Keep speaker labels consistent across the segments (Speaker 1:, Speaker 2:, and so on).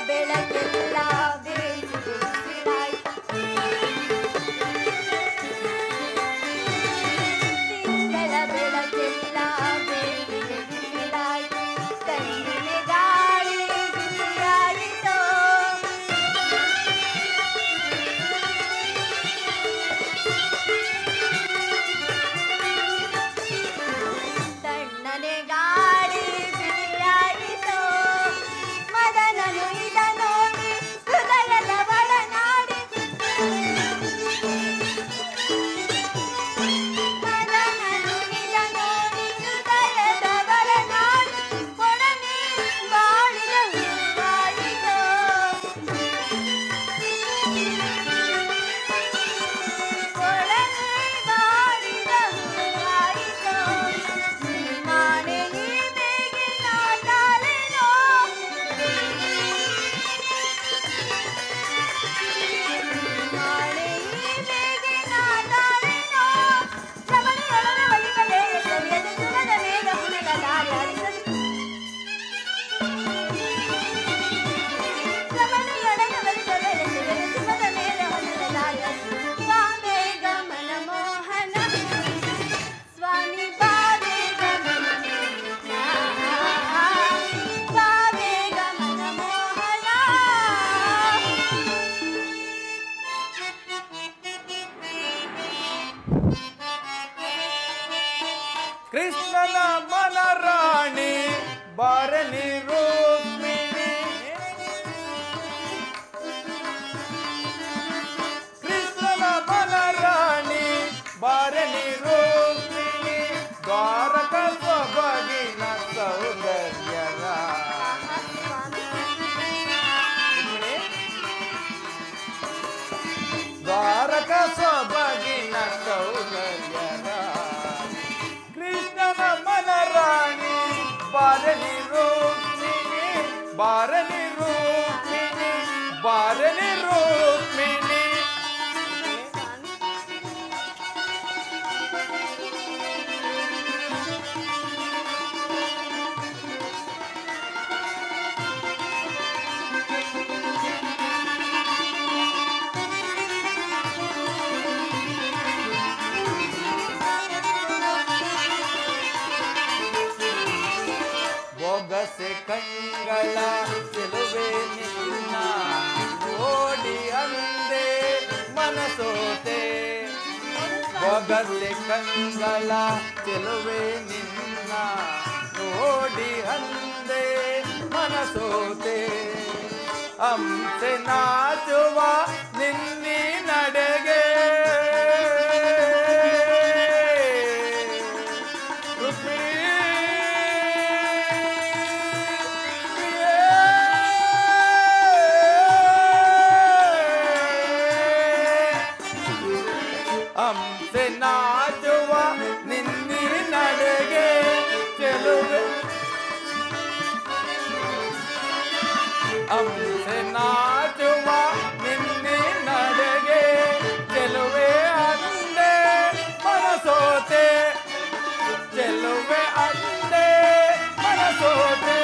Speaker 1: ಬೆಳಕೆಲ್ಲ ಬೇಸಿಗೆ ಬಿಸಿಲಾಯ್ತು. ತಿಂಗಳ ಬೆಳಕೆಲ್ಲ ಬೇಸಿಗೆ ಬಿಸಿಲಾಯ್ತು. ತಣ್ಣನೆ ಗಾಳಿ ಬಿಸಿಯಾಯಿತು. ತಣ್ಣನೆ ಗಾಳಿ ಬಿಸಿಯಾಯಿತು. ಮದನನು ಇದ ನೋಡಿ ಹೃದಯದ ಒಳನಾಡಿ. ಮದನನು ಇದ ನೋಡಿ ಹೃದಯದ ಒಳನಾಡಿ. ಒಡನೆ ಬಾಳಿದ ಹೂವಾಯಿತು. ಒಡನೆ ಬಾಳಿದ ಹೂವಾಯಿತು. ನಾನೇ ಈ ಬೇಗಿನ ತಾಳೆನೋ. ನಾನೇ ಈ ಬೇಗಿನ ತಾಳೆನೋ. ರಮಣೆಯೊಡನೆ ಒಲಿಕಲೇ ಸರಿಯದ ಸುಮದ ಮೇಘ ಪುನಗ ದಾರಿ ಹರಿಸಲು. ರಮಣೆಯೊಡನೆ ಒಲಿಕಲೇ ಸರಿಯದ ಸುಮದ ಮೇಘ ಪುನಗ ದಾರಿ ಹರಿಸಲು. ಬಾಬೇಗ ಮನಮೋಹನ ಸ್ವಾಮಿ ಬಾಬೇಗ ಮನಮೋಹನ. ಬಾಬೇಗ ಮನಮೋಹನ.
Speaker 2: ಕೃಷ್ಣನ ಮನರಾಣಿ ಬಾರಲಿ ರುಕ್ಮಿಣಿ. ಕೃಷ್ಣನ ಮನರಾಣಿ ಬಾರಲಿ ರುಕ್ಮಿಣಿ. ದ್ವಾರಕ ಸೊಬಗಿನ ಸೌಂದರ್ಯದ ರುಕ್ಮಿಣಿ. ದ್ವಾರಕ ಸೊಬಗಿನ ಸೌಂದರ್ಯದ ಕೃಷ್ಣನ ಮನರಾಣಿ ಬಾರಲಿ ರುಕ್ಮಿಣಿ. ಬಾರಲಿ ರುಕ್ಮಿಣಿ. ಬಾರಲಿ ರುಕ್ಮಿಣಿ. ಬೊಗಸೆ ಕಂಗಳ ಚೆಲುವೆ ನಿನ್ನ ಓಡಿ ಅಂದೆ ಮನಸೋತೆ. ಬೊಗಸೆ ಕಂಗಳ ಚೆಲುವೆ ನಿನ್ನ ಓಡಿ ಅಂದೆ ಮನಸೋತೆ. ಹಂಸೆ ನಾಚುವ ನಿನ್ನಿ ನಡೆಗೆ ಹಂಸೆ ನಾಚುವ ನಿನ್ನಿ ನಡೆಗೆ ಚೆಲುವೆ. ಹಂಸೆ ನಾಚುವ ನಿನ್ನಿ ನಡೆಗೆ ಚೆಲುವೆ ಅಂದೆ ಮನಸೋತೆ. ಚೆಲುವೆ ಅಂದೆ ಮನಸೋತೆ.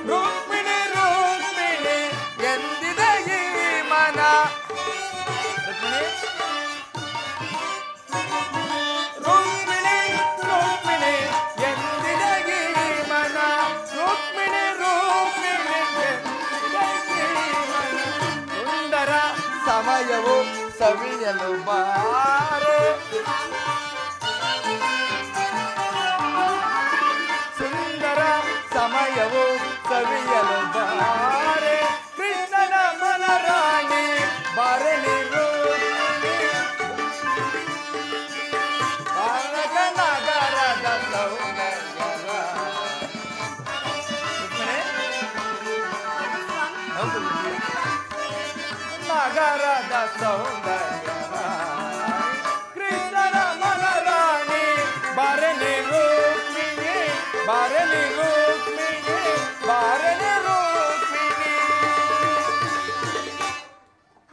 Speaker 2: ರುಕ್ಮಿಣಿ ರುಕ್ಮಿಣಿ ಎಂದಿದೆ ಈ ಮನ. ರುಕ್ಮಿಣಿ ರುಕ್ಮಿಣಿ ರುಕ್ಮಿಣಿ ಎಂದಿದೆ ಈ ಮನ. ರುಕ್ಮಿಣಿ ರುಕ್ಮಿಣಿ ಎಂದಿದೆ ಈ ಮನ. ಸುಂದರ ಸಮಯವು ಸವಿಯಲು ಬಾರೆ. ಸುಂದರ ಸಮಯವು ಸವಿಯಲು ಬಾರೆ. ಕೃಷ್ಣನ ಮನರಾಣಿ ಬಾರಲಿ ರುಕ್ಮಿಣಿ. ಬಾಲಕ ನಗರದ ಸೌಂದರ್ಯದ ರುಕ್ಮಿಣಿ. ಹೌದು ರುಕ್ಮಿಣಿ. ನಗರದ ಸೌಂದರ್ಯದ ಕೃಷ್ಣನ ಮನರಾಣಿ ಬಾರಲಿ ರುಕ್ಮಿಣಿ. ಬಾರಲಿ ರುಕ್ಮಿಣಿ. ಬಾರಲಿ ರುಕ್ಮಿಣಿ.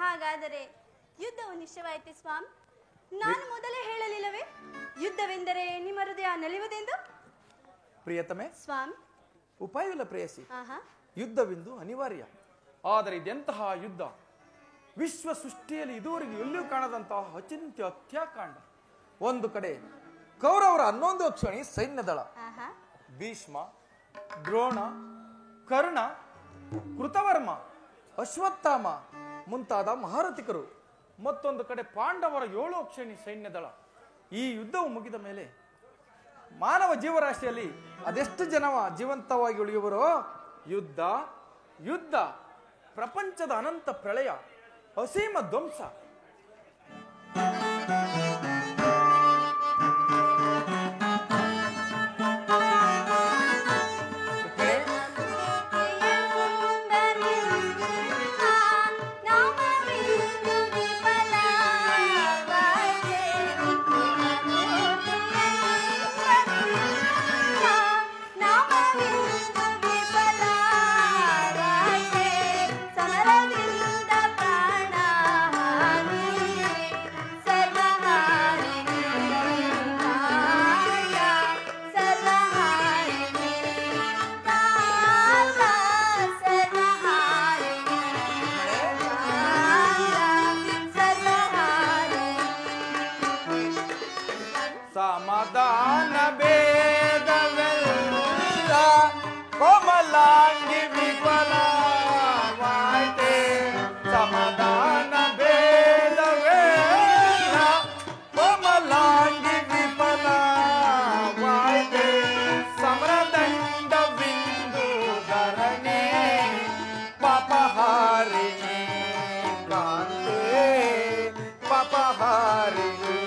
Speaker 1: ಹಾಗಾದರೆ ಯುದ್ಧವು ನಿಶ್ಚಯವಾಯಿತೆ ಸ್ವಾಮಿ. ನಾನು ಮೊದಲೇ ಹೇಳಲಿಲ್ಲವೇ ಯುದ್ಧವೆಂದರೆ ನಿಮ್ಮ ಹೃದಯ ನಲಿಯುವುದೆಂದು?
Speaker 2: ಪ್ರಿಯತಮೆ,
Speaker 1: ಸ್ವಾಮಿ
Speaker 2: ಉಪಾಯವಿಲ್ಲ ಪ್ರೇಯಸಿ. ಯುದ್ಧವೆಂದು ಅನಿವಾರ್ಯ. ಆದರೆ ಇದೆಂತಹ ಯುದ್ಧ? ವಿಶ್ವ ಸೃಷ್ಟಿಯಲ್ಲಿ ಇದುವರೆಗೂ ಎಲ್ಲಿಯೂ ಕಾಣದಂತಹ ಅಚಿಂತ್ಯ ಹತ್ಯಾಕಾಂಡ. ಒಂದು ಕಡೆ ಕೌರವರ 11 ಅಕ್ಷಣಿ ಸೈನ್ಯದಳ, ಭೀಷ್ಮ, ದ್ರೋಣ, ಕರ್ಣ, ಕೃತವರ್ಮ, ಅಶ್ವತ್ಥಾಮ ಮುಂತಾದ ಮಹಾರಥಿಕರು. ಮತ್ತೊಂದು ಕಡೆ ಪಾಂಡವರ 7 ಅಕ್ಷಣಿ ಸೈನ್ಯದಳ. ಈ ಯುದ್ಧವು ಮುಗಿದ ಮೇಲೆ ಮಾನವ ಜೀವರಾಶಿಯಲ್ಲಿ ಅದೆಷ್ಟು ಜನ ಜೀವಂತವಾಗಿ ಉಳಿಯುವರೋ? ಯುದ್ಧ ಯುದ್ಧ, ಪ್ರಪಂಚದ ಅನಂತ ಪ್ರಳಯ, ಅಸೀಮ ಧ್ವಂಸ. ಸಮಾಧಾನ ಭೇದವೆಲ್ಲ ಕೋಮಲಾಂಗಿ ವಿಫಲವಾಯ್ತೆ. ಸಮಾಧಾನ ಭೇದವೆಲ್ಲ ಕೋಮಲಾಂಗಿ ವಿಫಲವಾಯ್ತೆ. ಸಮರದಂಡವಿಂದು ಧರಣಿ ಪಾಪಹಾರಿಣಿ ಕಾಂತೆ. ಪಾಪಹಾರಿಣಿ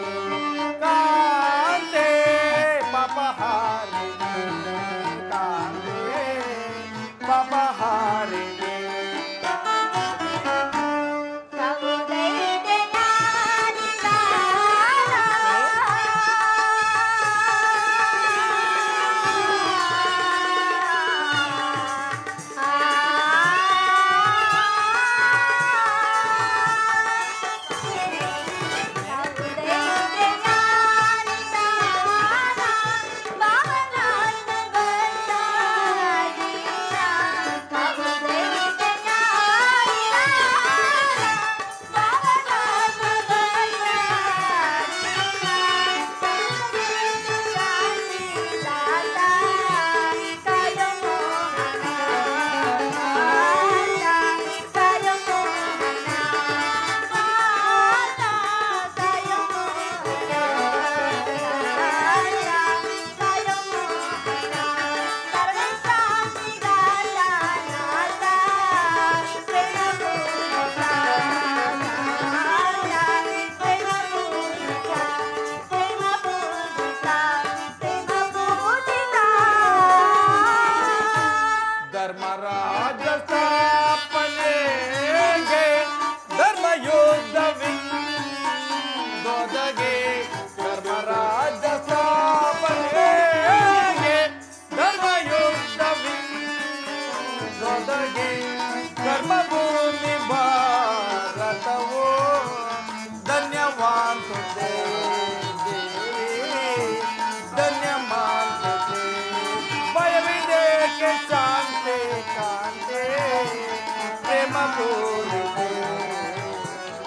Speaker 2: ಧರ್ಮರಾಜ ಸ್ಥಾಪನೆಗೆ ಧರ್ಮಯುದ್ಧವಿಂದೊದಗೆ. ಧರ್ಮರಾಜ ಸ್ಥಾಪನೆಗೆ ಧರ್ಮಯುದ್ಧವಿಂದೊದಗೆ. ಕರ್ಮಭೂಮಿ ಭಾರತವೋ ಧನ್ಯವಾಂತುತೆ ಧನ್ಯವಾಂತುತೆ. ಭಯವಿದೇಕೆ ಶಾಂತಿ ಕಾಂತೆ ಪ್ರೇಮ ಪೂರಿತೆ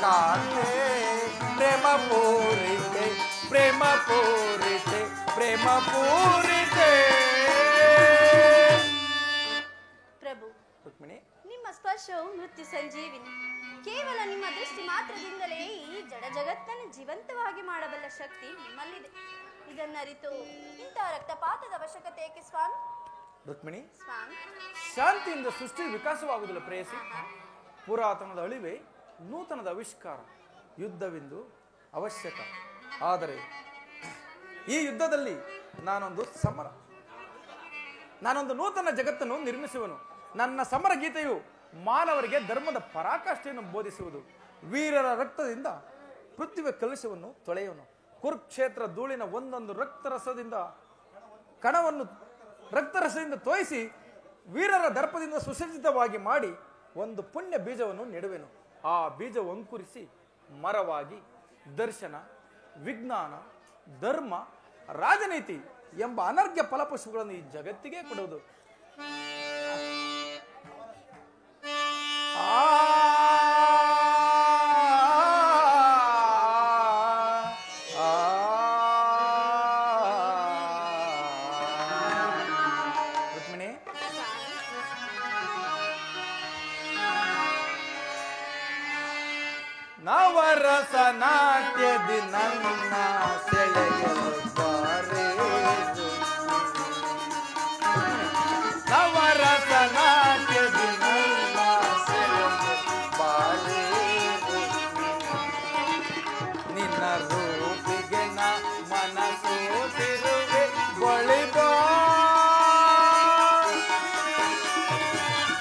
Speaker 2: ಕಾಂತೆ. ಪ್ರೇಮ ಪೂರಿತೆ ಪ್ರೇಮ ಪೂರಿತೆ ಪ್ರೇಮ ಪೂರಿತೆ.
Speaker 1: ಪ್ರಭು,
Speaker 2: ರುಕ್ಮಿಣಿ,
Speaker 1: ನಿಮ್ಮ ಸ್ಪರ್ಶವು ಮೃತ್ಯು ಸಂಜೀವಿನಿ. ಕೇವಲ ನಿಮ್ಮ ದೃಷ್ಟಿ ಮಾತ್ರದಿಂದಲೇ ಈ ಜಡ ಜಗತ್ತನ್ನು ಜೀವಂತವಾಗಿ ಮಾಡಬಲ್ಲ ಶಕ್ತಿ ನಿಮ್ಮಲ್ಲಿದೆ. ಇದನ್ನರಿತು ಇಂತಹ ರಕ್ತಪಾತದ ಅವಶ್ಯಕತೆ ಏಕೆ ಸ್ವಾಮಿ?
Speaker 2: ರುಕ್ಮಿಣಿ,
Speaker 1: ಸ್ವಾಮಿ,
Speaker 2: ಶಾಂತಿಯಿಂದ ಸೃಷ್ಟಿ ವಿಕಾಸವಾಗುವುದಿಲ್ಲ ಪ್ರೇಯಸಿ. ಪುರಾತನದ ಅಳಿವೆ, ನೂತನದ ಆವಿಷ್ಕಾರ. ಯುದ್ಧವೆಂದು ಅವಶ್ಯಕ. ಆದರೆ ಈ ಯುದ್ಧದಲ್ಲಿ ನಾನೊಂದು ನೂತನ ಜಗತ್ತನ್ನು ನಿರ್ಮಿಸುವನು. ನನ್ನ ಸಮರ ಗೀತೆಯು ಮಾನವರಿಗೆ ಧರ್ಮದ ಪರಾಕಾಷ್ಠೆಯನ್ನು ಬೋಧಿಸುವುದು. ವೀರರ ರಕ್ತದಿಂದ ಪೃಥ್ವಿಯ ಕಲಶವನ್ನು ತೊಳೆಯುವನು. ಕುರುಕ್ಷೇತ್ರ ಧೂಳಿನ ಒಂದೊಂದು ರಕ್ತರಸದಿಂದ ತೋಯಿಸಿ ವೀರರ ದರ್ಪದಿಂದ ಸುಸಜ್ಜಿತವಾಗಿ ಮಾಡಿ ಒಂದು ಪುಣ್ಯ ಬೀಜವನ್ನು ನೆಡುವೆನು. ಆ ಬೀಜವು ಅಂಕುರಿಸಿ ಮರವಾಗಿ ದರ್ಶನ, ವಿಜ್ಞಾನ, ಧರ್ಮ, ರಾಜನೀತಿ ಎಂಬ ಅನರ್ಘ್ಯ ಫಲಪುಷ್ಪಗಳನ್ನು ಈ ಜಗತ್ತಿಗೆ ಕೊಡುವುದು. ನವರಸ ನಾಟ್ಯದಿ ನನ್ನ ಸೆಳೆಯಲು ಬಾರೆ ನವರಸ ನಾಟ್ಯದಿ ನನ್ನ ಸೆಳೆಯಲು ಬಾರೆ ನಿನ್ನ ರೂಪಿಗೆ ನ ಮನಸ್ಸು ತಿರುವೆ ಬಳಿಬಾ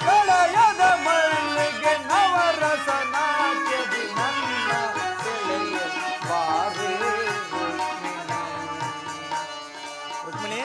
Speaker 2: ಪ್ರಳಯದ ಮಲ್ಲಿಗೆ ನವರಸ ನಾಟ್ಯದಿ ನನ್ನ ಸೆಳೆಯಲು ಬಾರೆ ರುಕ್ಮಿಣಿ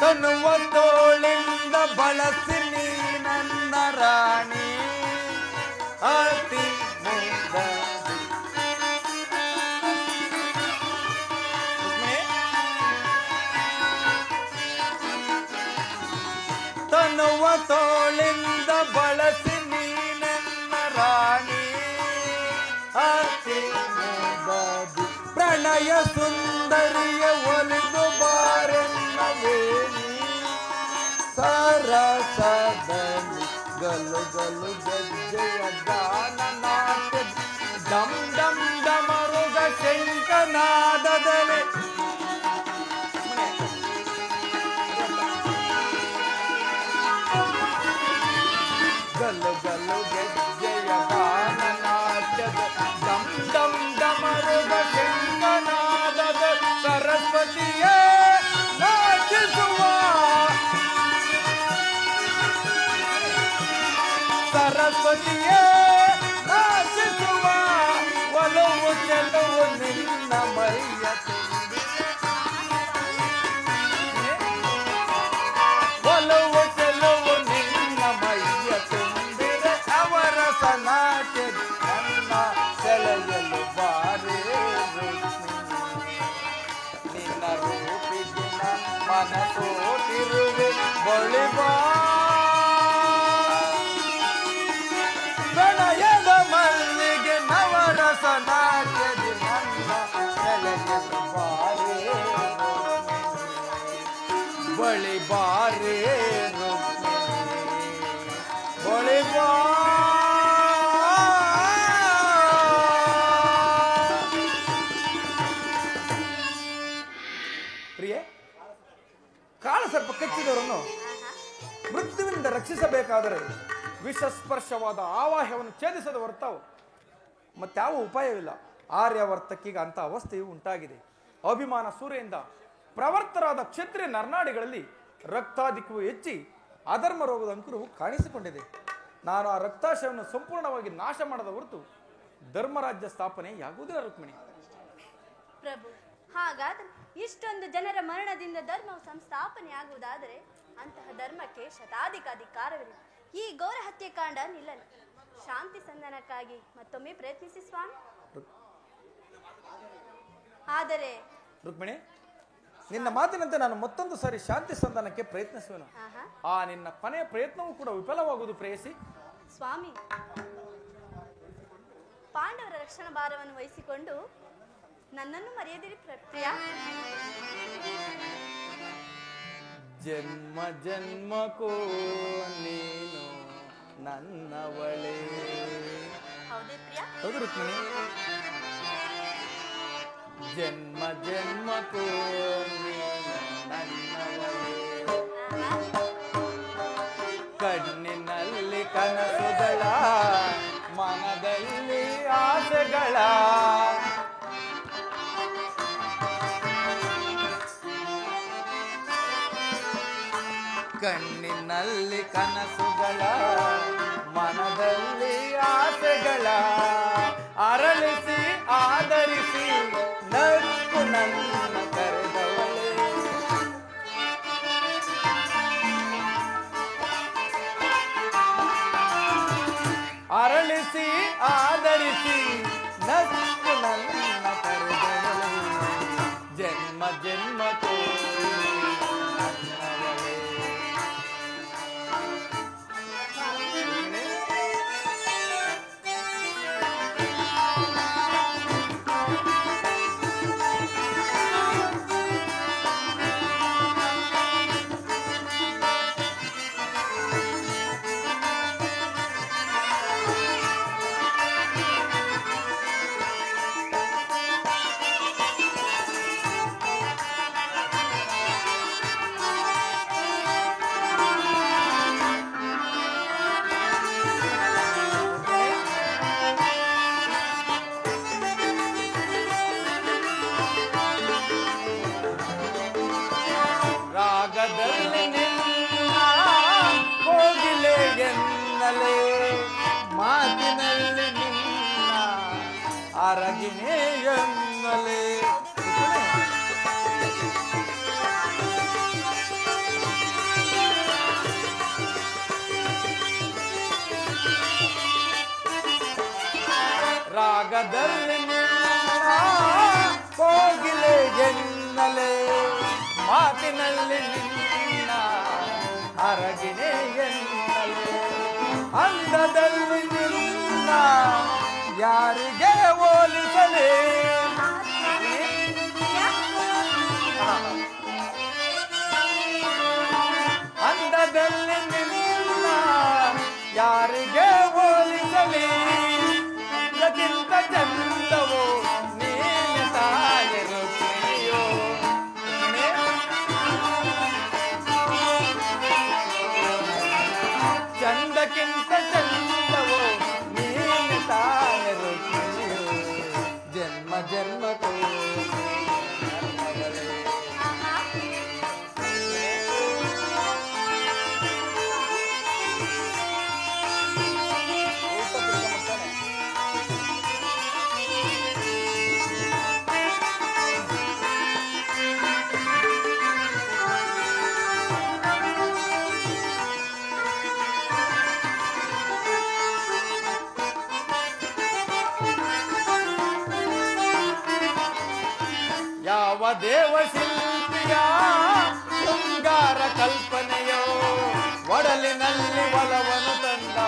Speaker 2: ತನ್ನುವ ತೋಳಿಂದ ಬಳಸಿ ನೀ ನನ್ನ ರಾಣಿ ಅತಿ ಮುದ್ದಾಗಿ. ತನ್ನುವ ತೋಳಿಂದ ಬಳಸಿ ನೀ ನನ್ನ ರಾಣಿ ಅತಿ ಮುದ್ದಾಗಿ. ಪ್ರಣಯ ಸುಂದರಿಯ ಒಲಿದು ಬಾರೆನ್ನವೇಣಿ ಸರಸದಲ್ಲಿ ಗಲು ಗಲು ಗಜ್ಜೆಯ ಗಾನ ನಾಟ್ಯ ಡಮ್ ಡಮ್ ಡಮರುಗ ಶಂಕನಾದದಲ್ಲಿ ಗಲು ಗಲು ಗೆಜ್ಜೆಯ ಗಾನ ನಾಟ್ಯದ ಡಮ್ ಡಮ್ ಡಮರುಗ ಶಂಕನಾದದ ಸರಸ್ವತಿಯೇ ನಾಚಿಸುವ ಸರಸ್ವತಿಯೇ ನಾಚಿಸುವ ಒಲವು ಚೆಲುವು ನಿನ್ನ ಮೈಯ ಒಲವು ಚೆಲುವು ನಿನ್ನ ಮೈಯ ತುಂಬಿದೆ ಅವರ ಸನಾಟ್ಯದ ನನ್ನ ಸೆಳೆಯಲು ಬಾರೆ ನಿನ್ನ ರೂಪಿಗಿನ ಮನಸ್ಸು ತಿರುವೆ ಬಳಿಬಾ ಪ್ರಣಯದ ಮಲ್ಲಿಗೆ ನವರಸ ನಾಟ್ಯದಿ ನನ್ನ ಸೆಳೆಯಲು ಬಾರೆ ಬಳಿ ಬಾರೆ ಬಳಿ ಬಾ ಪ್ರಿಯೆ, ಕಾಳಸರ್ಪ ಕಚ್ಚಿದವರನ್ನು ಮೃತ್ಯುವಿನಿಂದ ರಕ್ಷಿಸಬೇಕಾದರೆ ವಿಷಸ್ಪರ್ಶವಾದ ಆವಾಹ್ಯವನ್ನು ಛೇದಿಸದ ಹೊರತಾವು ಮತ್ತಾವ ಉಪಾಯವಿಲ್ಲ. ಆರ್ಯವರ್ತಕ್ಕೀಗ ಅಂತ ಅವಸ್ಥೆಯು ಉಂಟಾಗಿದೆ. ಅಭಿಮಾನ ಸೂರೆಯಿಂದ ಪ್ರವರ್ತರಾದ ಕ್ಷತ್ರಿಯ ನರ್ನಾಡಿಗಳಲ್ಲಿ ರಕ್ತಾಧಿಕ್ಯವು ಹೆಚ್ಚಿ ಅಧರ್ಮ ರೋಗದ ಅಂಕುರವು ಕಾಣಿಸಿಕೊಂಡಿದೆ. ನಾನು ಆ ರಕ್ತಾಶಯವನ್ನು ಸಂಪೂರ್ಣವಾಗಿ ನಾಶ ಮಾಡದ ಹೊರತು ಧರ್ಮರಾಜ್ಯ ಸ್ಥಾಪನೆಯಾಗುವುದಿಲ್ಲ ರುಕ್ಮಿಣಿ.
Speaker 1: ಪ್ರಭು, ಹಾಗಾದ್ರೆ ಇಷ್ಟೊಂದು ಜನರ ಮರಣದಿಂದ ಧರ್ಮವು ಸಂಸ್ಥಾಪನೆಯಾಗುವುದಾದರೆ ಅಂತಹ ಧರ್ಮಕ್ಕೆ ಶತಾಧಿಕಾಧಿಕಾರವಿಲ್ಲ. ಈ ಘೋರ ಹತ್ಯೆಕಾಂಡ ನಿಲ್ಲಲಿ. ಶಾಂತಿ ಸಂಧಾನಕ್ಕಾಗಿ ಮತ್ತೊಮ್ಮೆ ಪ್ರಯತ್ನಿಸಿ ಸ್ವಾಮಿ. ಆದರೆ
Speaker 2: ರುಕ್ಮಿಣಿ, ನಿನ್ನ ಮಾತಿನಂತೆ ನಾನು ಮತ್ತೊಂದು ಸಾರಿ ಶಾಂತಿ ಸಂಧಾನಕ್ಕೆ ಪ್ರಯತ್ನಿಸುವೆನು. ಆ ನಿನ್ನ ಕೊನೆಯ ಪ್ರಯತ್ನವೂ ಕೂಡ ವಿಫಲವಾಗುವುದು ಪ್ರೇಯಸಿ.
Speaker 1: ಸ್ವಾಮಿ, ಪಾಂಡವರ ರಕ್ಷಣಾ ಭಾರವನ್ನು ವಹಿಸಿಕೊಂಡು ನನ್ನನ್ನು ಮರೆಯದಿರಿ ಪ್ರಿಯ.
Speaker 2: ಜನ್ಮ ಜನ್ಮಕ್ಕೂ ನೀನು ನನ್ನವಳೇ.
Speaker 1: ಹೌದೇ ಪ್ರಿಯ?
Speaker 2: ಹೌದು ರುಕ್ಮಿಣಿ. ಜನ್ಮ ಜನ್ಮಕ್ಕೂ ನೀನು ನನ್ನವಳೇ. ಕಣ್ಣಿನಲ್ಲಿ ಕನಸುಗಳ, ಮನದಲ್ಲಿ ಆಸೆಗಳ, ಕಣ್ಣಿನಲ್ಲಿ ಕನಸುಗಳ, ಮನದಲ್ಲಿ ಆಸೆಗಳ ಅರಳಿಸಿ ಆದರಿಸಿ ನಕ್ಕು ನನ್ನ ಕರೆದವಳೇ. ಅರಗಿನೇ ಎನ್ನಲೆ. ರಾಗದಲ್ಲಿ ನಿನ್ನ ಕೋಗಿಲೆ ಎನ್ನಲೆ, ಮಾತಿನಲ್ಲಿ ನಿನ್ನ ಅರಗಿನೇ ಎನ್ನಲೆ. ಅಂದದಲ್ಲಿ ನಿನ್ನ ಯಾರಿಗೆ ಹೋಲಿಸಲೇ, ಅಂದದಲ್ಲಿ ನಿನ್ನ ಯಾರಿಗೆ ಹೋಲಿಸಲೇ. ಅದಕ್ಕಿಂತ ಚಂದವೋ ನೀನು ತಾಯಿರುತ್ತೀಯೋ, ಚಂದಕ್ಕಿಂತ ಚಂದವೋ ನೀನು ತಾಯಿರುತ್ತೀಯೋ. ಜನ್ಮ ಜನ್ಮಕ್ಕೂ ಯಾವ ದೇವಶಿಲ್ಪಿಯ ಶೃಂಗಾರ ಕಲ್ಪನೆಯೋ, ಒಡಲಿನಲ್ಲಿ ಒಲವನ್ನು ತಂದ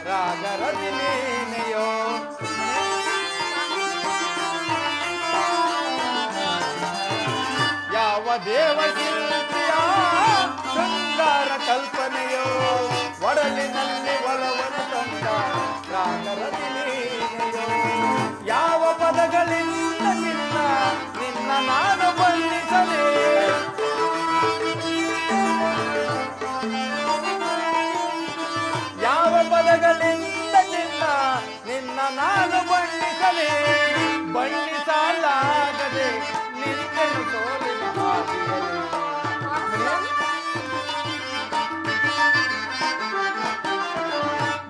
Speaker 2: ರಾಗರತಿನೇನೆಯೋ. ಯಾವ ದೇವಶಿಲ್ಪಿಯ ಶೃಂಗಾರ ಕಲ್ಪನೆಯೋ, ಒಡಲಿನಲ್ಲಿ ಒಲವನ್ನು ತಂದ ರಾಗರತಿನೇನೆಯೋ. ಯಾವ ಪದಗಳಿಂದ ನಿನ್ನ ನಾನು ಬಣ್ಣಿಸಲೇ, ಯಾವ ಪದಗಳಿಂದ ನಿನ್ನ ನಾನು ಬಣ್ಣಿಸಲೇ. ಬಣ್ಣಿಸಲಾಗದೆ ನಿನ್ನನ್ನು ಸೋಲಿನ ಹಾದಿಯಲ್ಲಿ,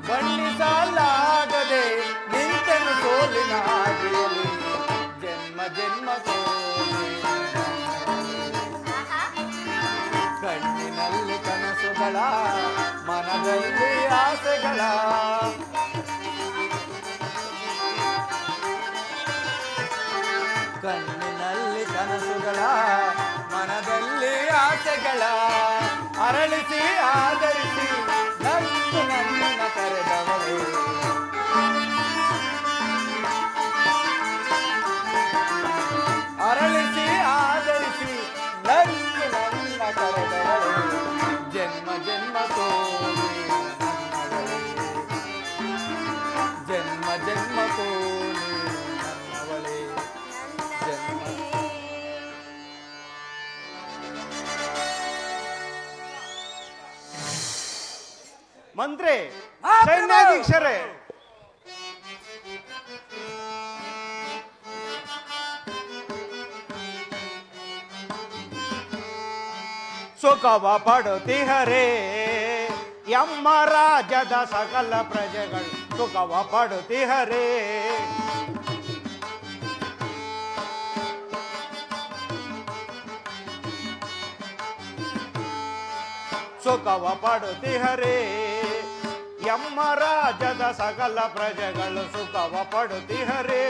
Speaker 2: ಬಣ್ಣಿಸಲಾಗದೆ ನಿನ್ನನ್ನು ಸೋಲಿನ ಹಾದಿಯಲ್ಲಿ. ಜನ್ಮ ಜನ್ಮ ಕಣ್ಣಿನಲ್ಲಿ ಕನಸುಗಳ, ಮನದಲ್ಲಿ ಆಸೆಗಳ, ಕಣ್ಣಿನಲ್ಲಿ ಕನಸುಗಳ, ಮನದಲ್ಲಿ ಆಸೆಗಳ ಅರಳಿಸಿ ಆದರಿಸಿ ನಕ್ಕು ನನ್ನ ಕರೆದವಳೆ. ಅರಳಿಸಿ ಆದರಿಸಿ ನಕ್ಕು ನನ್ನ ಕರೆದವಳೆ. ಜನ್ಮ ಜನ್ಮಕ್ಕೂ ನನ್ನವಳೆ, ಜನ್ಮ ಜನ್ಮಕ್ಕೂ ನನ್ನವಳೆ. ಜನ್ಮ
Speaker 3: ಮಂತ್ರಿ ಸೈನ್ಯಾಧೀಕ್ಷರೇ, ಸುಖವ ಪಡುತ್ತಿಹರೇ ಎಮ್ಮ ರಾಜ್ಯದ ಸಕಲ ಪ್ರಜೆಗಳು ಸುಖವ ಪಡುತ್ತಿಹರೇ. ಸುಖವ ಪಡುತ್ತಿಹರೇ ಎಮ್ಮ ರಾಜ್ಯದ ಸಕಲ ಪ್ರಜೆಗಳು ಸುಖವ ಪಡುತ್ತಿಹರೇ.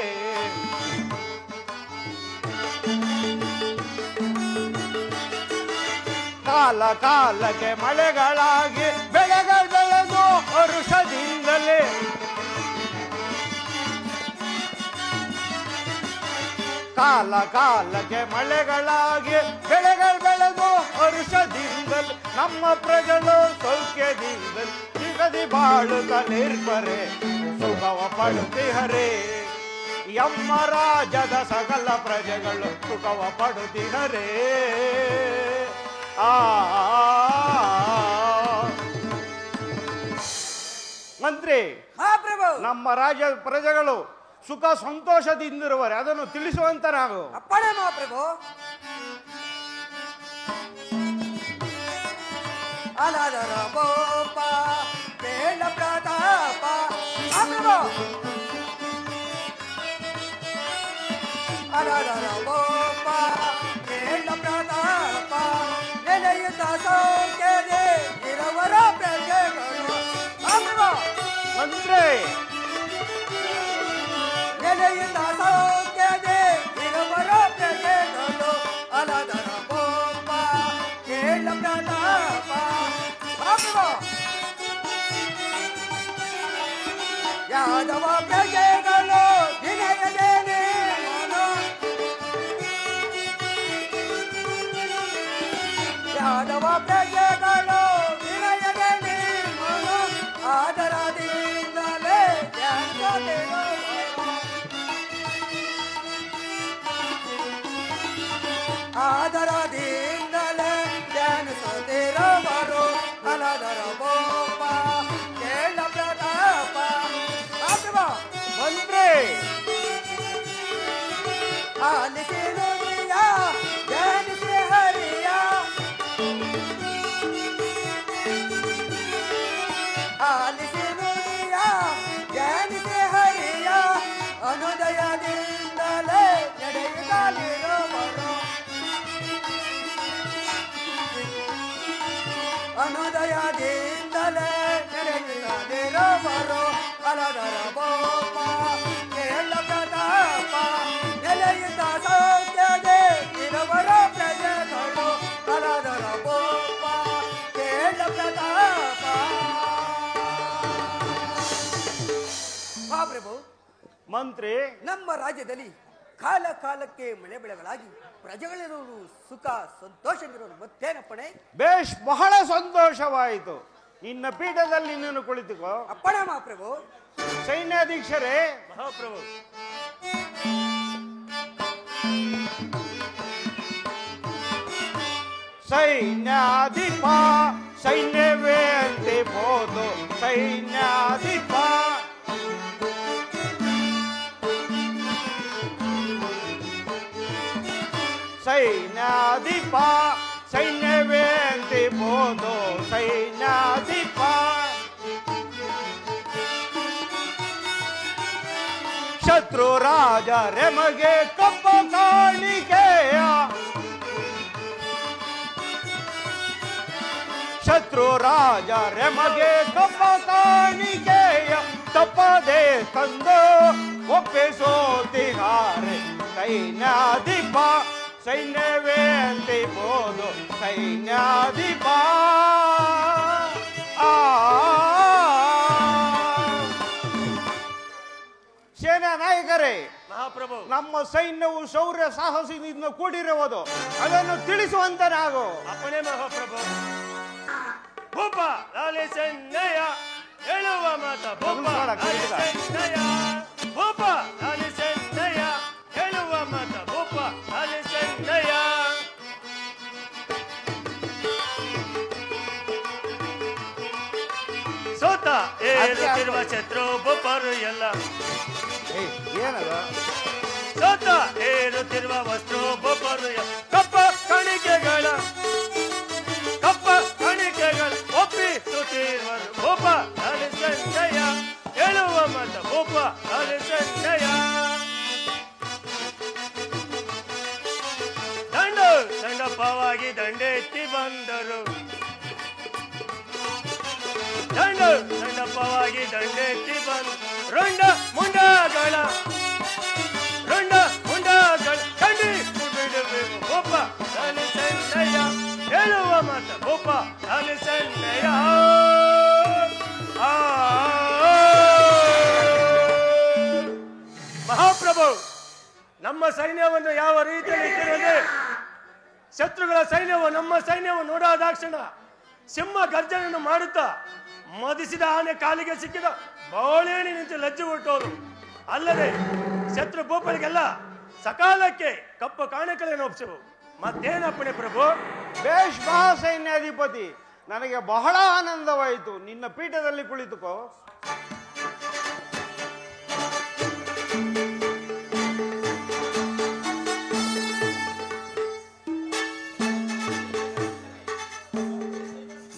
Speaker 3: ಕಾಲ ಕಾಲಕ್ಕೆ ಮಳೆಗಳಾಗಿ ಬೆಳೆಗಳು ಬೆಳೆದು ವರುಷದಿಂದಲೇ, ಕಾಲ ಕಾಲಕ್ಕೆ ಮಳೆಗಳಾಗಿ ಬೆಳೆಗಳು ಬೆಳೆದು ವರುಷದಿಂದಲೇ ನಮ್ಮ ಪ್ರಜೆಗಳು ಸೌಖ್ಯದಿಂದಲೇ ಸಿಗದಿ ಬಾಳುತ್ತಲಿರ್ಬರೆ ಸುಖವ ಪಡುತ್ತಿಹರೇ. ಎಮ್ಮ ರಾಜ್ಯದ ಸಕಲ ಪ್ರಜೆಗಳು ಸುಖವ ಪಡುತ್ತಿಹರೇ. ಮಂತ್ರಿ, ನಮ್ಮ ರಾಜ್ಯ ಪ್ರಜೆಗಳು ಸುಖ ಸಂತೋಷದಿಂದಿರುವರೆ ಅದನ್ನು ತಿಳಿಸುವಂತ ನಾವು.
Speaker 4: ಅಪ್ಪಣೆ ಮಹಾಪ್ರಭು. ಅಲರ ಗೋಪ ಬೇಡ ಪ್ರತಾಪ ಮಹಾಪ್ರಭು. ಅಲದರ ಬೋಪ ಕೇಳ ಪ್ರತಾಪ ನೆಲೆಯುತ್ತ ಸೌಖ್ಯದೆ ಇರವರ ಪ್ರಜೆಗಳು
Speaker 3: ಮಂತ್ರಿ
Speaker 4: ನೆಲೆಯುತ್ತ ಸೌಖ್ಯದೆ ಇರವರ ಪ್ರಜೆಗಳು ಅಲದರ ಬೋಪ ಕೇಳ ಪ್ರತಾಪ ಯಾದವ ಪ್ರಜೆಗಳು ವಿನಯದೇನೆ ಯಾದವ ಪ್ರಜೆಗಳು ವಿನಯದೇನೆ ಆದರದಿಂದಲೇ ಆದರದಿಂದಲೇ ಧ್ಯಾನಿಸುತ್ತಿರವರು ಅಲದರ ಬೋಪ ಕೇಳ ಪ್ರತಾಪ
Speaker 3: ಮಂತ್ರಿ
Speaker 4: ಆಲಿಸಿ ನುಡಿಯ ಧ್ಯಾನಿಸಿ ಹರಿಯ ಆಲಿಸಿ ನುಡಿಯ ಧ್ಯಾನಿಸಿ ಹರಿಯ ಅನುದಯದಿಂದಲೇ ನಡೆಯುತ್ತಲಿರುವರು ಅನುದಯದಿಂದಲೇ ನಡೆಯುತ್ತಲಿರುವರು ಅಲದರ ಬೋಪ ಕೇಳ ಪ್ರತಾಪ ನೆಲೆಯುತ್ತ ಸೌಖ್ಯದೆ ಇರುವರ ಪ್ರಜೆಗಳು ಅಲದರ ಬೋಪ ಕೇಳ ಪ್ರತಾಪ ಮಹಾಪ್ರಭು
Speaker 3: ಮಂತ್ರಿ
Speaker 4: ನಮ್ಮ ರಾಜ್ಯದಲ್ಲಿ ಕಾಲ ಕಾಲಕ್ಕೆ ಮಳೆ ಬೆಳೆಗಳಾಗಿ ಪ್ರಜೆಗಳಿರುವುದು ಸುಖ ಸಂತೋಷವಿರುವುದು ಮತ್ತೇನಪ್ಪಣೆ
Speaker 3: ಬೇಷ್ ಬಹಳ ಸಂತೋಷವಾಯಿತು. ನಿನ್ನ ಪೀಠದಲ್ಲಿ ನೀನು ಕುಳಿತುಕೋ.
Speaker 4: ಅಪ್ಪಣೆ ಮಹಾಪ್ರಭು.
Speaker 3: ಸೈನ್ಯಾಧೀಕ್ಷರೇ
Speaker 5: ಮಹಾಪ್ರಭು
Speaker 3: ಸೈನ್ಯಾಧಿಪ ಸೈನ್ಯವೇ ಅಂತಿಬೋದು ಸೈನ್ಯಾಧಿಪ ಸೈನ್ಯಾಧಿಪ ಸೈನ್ಯವೇ ಅಂತಿಬೋದು ಸೈನ್ಯಾಧಿಪ ಶತ್ರು ರಾಜ ರೆಮಗೆ ಕಪ್ಪ ಕಾಣಿಕೆಯ ಶತ್ರು ರಾಜ ರೆಮಗೆ ಕಪ್ಪ ಕಾಣಿಕೆಯ ತಪ್ಪದೆ ತಂದು ಒಪ್ಪಿಸೋತಿಹಾರೆ ಸೈನ್ಯಾಧಿಪ ಸೈನ್ಯವೇ ಅಂತಿಬೋದು ಸೈನ್ಯಾಧಿಪ ಸೇನಾ ನಾಯಕರೇ
Speaker 5: ಮಹಾಪ್ರಭು
Speaker 3: ನಮ್ಮ ಸೈನ್ಯವು ಶೌರ್ಯ ಸಾಹಸದಿಂದ ಕೂಡಿರುವುದು ಅದನ್ನು ತಿಳಿಸುವಂತನಾಗು.
Speaker 5: ಅಪ್ಪಣೆ ಮಹಾಪ್ರಭು. ಭೂಪ ಲಾಲಿ ಚೆನ್ನಯ್ಯ ಹೇಳುವ ಮಾತ ಭೂಪ ಲಾಲಿ ಚೆನ್ನಯ್ಯ ಭೂಪ ಲಾಲಿ ಚೆನ್ನಯ್ಯ ಹೇಳುವ ಮಾತ ಭೂಪ ಲಾಲಿ ಚೆನ್ನಯ್ಯ ಸೋತ ಏರುತ್ತಿರುವ ಶತ್ರು ಭೂಪರು ಎಲ್ಲ
Speaker 3: ಏನದ
Speaker 5: ಸೋತ ಏರುತ್ತಿರುವ ವಸ್ತು ಭೂಪರು ಕಪ್ಪ ಕಾಣಿಕೆಗಳ ಒಪ್ಪಿಸುತ್ತಿರುವರು ಭೂಪ ಲಾಲಿ ಚೆನ್ನಯ್ಯ ಹೇಳುವ ಮತ ಭೂಪ ಲಾಲಿ ಚೆನ್ನಯ್ಯ ದಂಡಪವಾಗಿ ದಂಡೆತ್ತಿ ಬಂದರು ದಂಡಪವಾಗಿ ದಂಡೆತ್ತಿ ಬಂದು ರುಂಡ ಮುಂಡಗಳ ಕಂಡಿ ಬಿಡಬೇಕು ಭೂಪ ಲಾಲಿ ಚೆನ್ನಯ್ಯ ಹೇಳುವ ಮತ ಭೂಪ ಲಾಲಿ ಚೆನ್ನಯ್ಯ ಮಹಾಪ್ರಭು ನಮ್ಮ ಸೈನ್ಯವನ್ನು ಯಾವ ರೀತಿಯಲ್ಲಿ ಇಟ್ಟಿರುವುದೇ ಶತ್ರುಗಳ ಸೈನ್ಯವು ನಮ್ಮ ಸೈನ್ಯವು ನೋಡಾದಾಕ್ಷಣ ಸಿಂಹ ಗರ್ಜನೆಯನ್ನು ಮಾಡುತ್ತಾ ಮದಿಸಿದ ಆನೆ ಕಾಲಿಗೆ ಸಿಕ್ಕಿದ ಬೋಳೇಣಿ ನಿಂತು ಲಜ್ಜೆ ಹುಟ್ಟೋರು ಅಲ್ಲದೆ ಶತ್ರು ಭೂಪರಿಗೆಲ್ಲ ಸಕಾಲಕ್ಕೆ ಕಪ್ಪು ಕಾಣಿಕೆಗಳನ್ನು ಒಪ್ಪಿಸು ಮತ್ತೇನಪ್ಪಣೆ ಪ್ರಭು.
Speaker 3: ಬೇಷ್ ಮಹಾಸೈನ್ಯಾಧಿಪತಿ, ನನಗೆ ಬಹಳ ಆನಂದವಾಯಿತು. ನಿನ್ನ ಪೀಠದಲ್ಲಿ ಕುಳಿತುಕೋ.